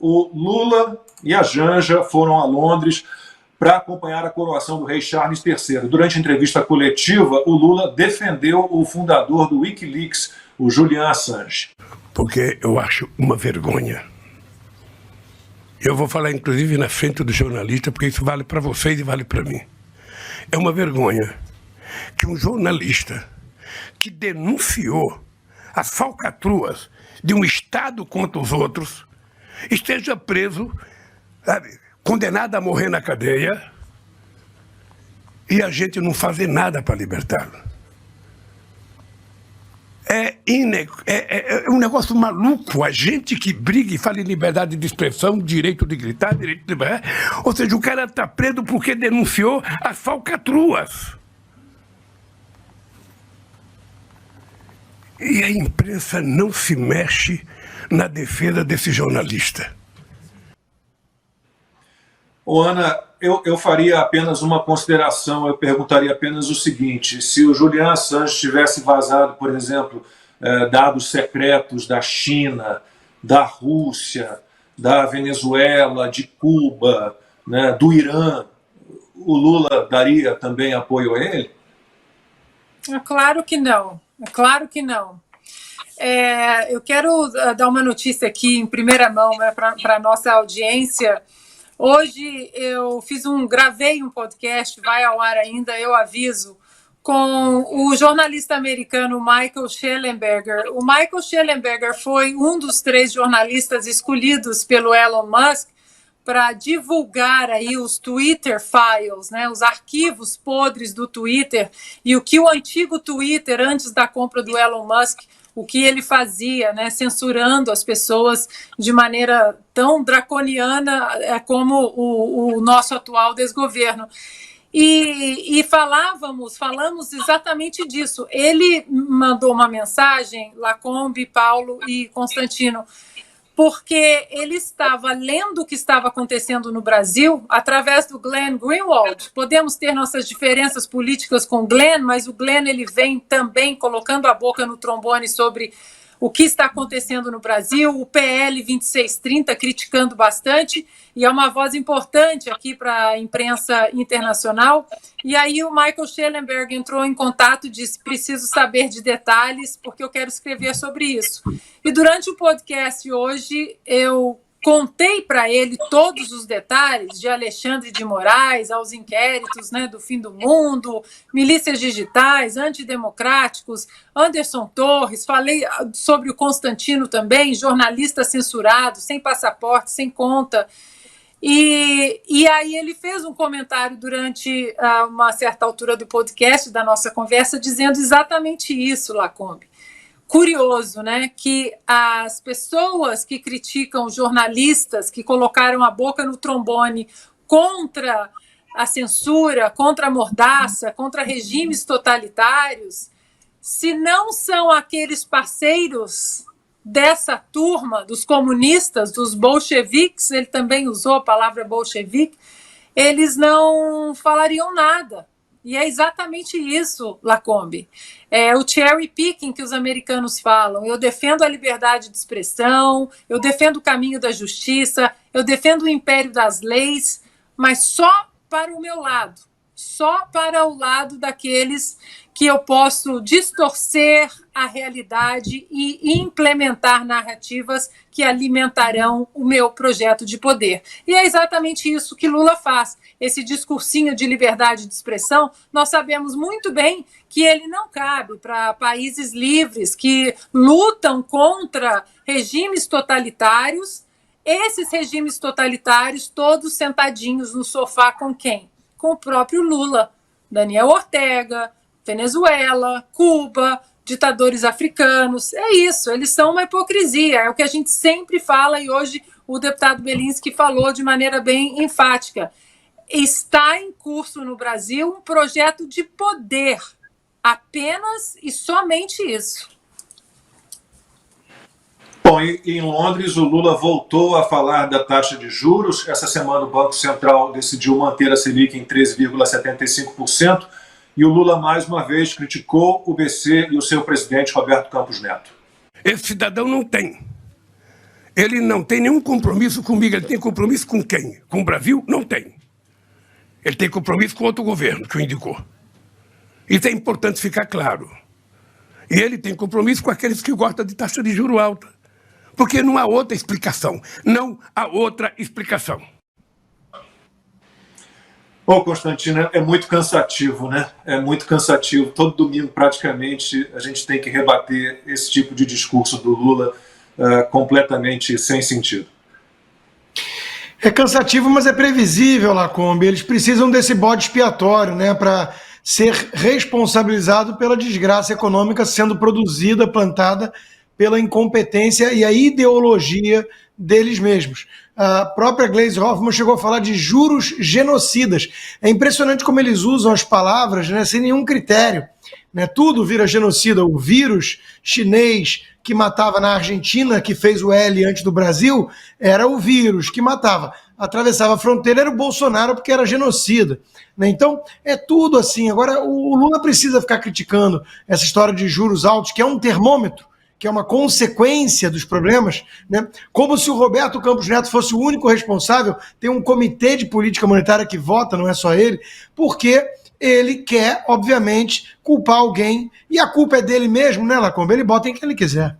o Lula e a Janja foram a Londres para acompanhar a coroação do rei Charles III. Durante a entrevista coletiva, o Lula defendeu o fundador do Wikileaks, o Julian Assange. Porque eu acho uma vergonha. Eu vou falar, inclusive, na frente do jornalista, porque isso vale para vocês e vale para mim. É uma vergonha que um jornalista que denunciou as falcatruas de um Estado contra os outros esteja preso, sabe, condenado a morrer na cadeia, e a gente não fazer nada para libertá-lo. É um negócio maluco, a gente que briga e fala em liberdade de expressão, direito de gritar, direito de... Ou seja, o cara está preso porque denunciou as falcatruas. E a imprensa não se mexe na defesa desse jornalista. Ô, Ana, eu faria apenas uma consideração, eu perguntaria apenas o seguinte: se o Julian Assange tivesse vazado, por exemplo, dados secretos da China, da Rússia, da Venezuela, de Cuba, né, do Irã, o Lula daria também apoio a ele? É claro que não, é claro que não. Eu quero dar uma notícia aqui em primeira mão, né, para a nossa audiência. Hoje eu gravei um podcast, vai ao ar ainda, eu aviso, com o jornalista americano Michael Shellenberger. O Michael Shellenberger foi um dos 3 jornalistas escolhidos pelo Elon Musk para divulgar aí os Twitter files, né, os arquivos podres do Twitter, e o que o antigo Twitter, antes da compra do Elon Musk, o que ele fazia, né, censurando as pessoas de maneira tão draconiana como o nosso atual desgoverno. E falamos exatamente disso. Ele mandou uma mensagem, Lacombe, Paulo e Constantino, porque ele estava lendo o que estava acontecendo no Brasil através do Glenn Greenwald. Podemos ter nossas diferenças políticas com o Glenn, mas o Glenn ele vem também colocando a boca no trombone sobre o que está acontecendo no Brasil, o PL 2630 criticando bastante, e é uma voz importante aqui para a imprensa internacional. E aí o Michael Shellenberg entrou em contato e disse: preciso saber de detalhes, porque eu quero escrever sobre isso. E durante o podcast hoje, eu contei para ele todos os detalhes de Alexandre de Moraes, aos inquéritos, né, do fim do mundo, milícias digitais, antidemocráticos, Anderson Torres, falei sobre o Constantino também, jornalista censurado, sem passaporte, sem conta. E aí ele fez um comentário durante uma certa altura do podcast, da nossa conversa, dizendo exatamente isso, Lacombe. Curioso, né, que as pessoas que criticam jornalistas que colocaram a boca no trombone contra a censura, contra a mordaça, contra regimes totalitários, se não são aqueles parceiros dessa turma, dos comunistas, dos bolcheviques, ele também usou a palavra bolchevique, eles não falariam nada. E é exatamente isso, Lacombe. É o cherry picking que os americanos falam. Eu defendo a liberdade de expressão, eu defendo o caminho da justiça, eu defendo o império das leis, mas só para o meu lado, só para o lado daqueles que eu posso distorcer a realidade e implementar narrativas que alimentarão o meu projeto de poder. E é exatamente isso que Lula faz. Esse discursinho de liberdade de expressão, nós sabemos muito bem que ele não cabe para países livres que lutam contra regimes totalitários. Esses regimes totalitários todos sentadinhos no sofá com quem? Com o próprio Lula, Daniel Ortega, Venezuela, Cuba, ditadores africanos. É isso, eles são uma hipocrisia, é o que a gente sempre fala, e hoje o deputado Bellinski falou de maneira bem enfática. Está em curso no Brasil um projeto de poder, apenas e somente isso. Bom, e em Londres o Lula voltou a falar da taxa de juros. Essa semana o Banco Central decidiu manter a Selic em 13,75%. E o Lula, mais uma vez, criticou o BC e o seu presidente, Roberto Campos Neto. Esse cidadão não tem. Ele não tem nenhum compromisso comigo. Ele tem compromisso com quem? Com o Brasil? Não tem. Ele tem compromisso com outro governo que o indicou. Isso é importante ficar claro. E ele tem compromisso com aqueles que gostam de taxa de juros alta. Porque não há outra explicação. Não há outra explicação. Bom, Constantino, é muito cansativo, né? É muito cansativo. Todo domingo, praticamente, a gente tem que rebater esse tipo de discurso do Lula completamente sem sentido. É cansativo, mas é previsível, Lacombe. Eles precisam desse bode expiatório, né, para ser responsabilizado pela desgraça econômica sendo produzida, plantada pela incompetência e a ideologia deles mesmos. A própria Gleisi Hoffmann chegou a falar de juros genocidas. É impressionante como eles usam as palavras, né, sem nenhum critério. Né? Tudo vira genocida. O vírus chinês que matava na Argentina, que fez o L antes do Brasil, era o vírus que matava. Atravessava a fronteira, era o Bolsonaro, porque era genocida. Né? Então, é tudo assim. Agora, o Lula precisa ficar criticando essa história de juros altos, que é um termômetro, que é uma consequência dos problemas, né? Como se o Roberto Campos Neto fosse o único responsável. Tem um comitê de política monetária que vota, não é só ele, porque ele quer, obviamente, culpar alguém, e a culpa é dele mesmo, né, Lacombe? Ele bota em quem ele quiser.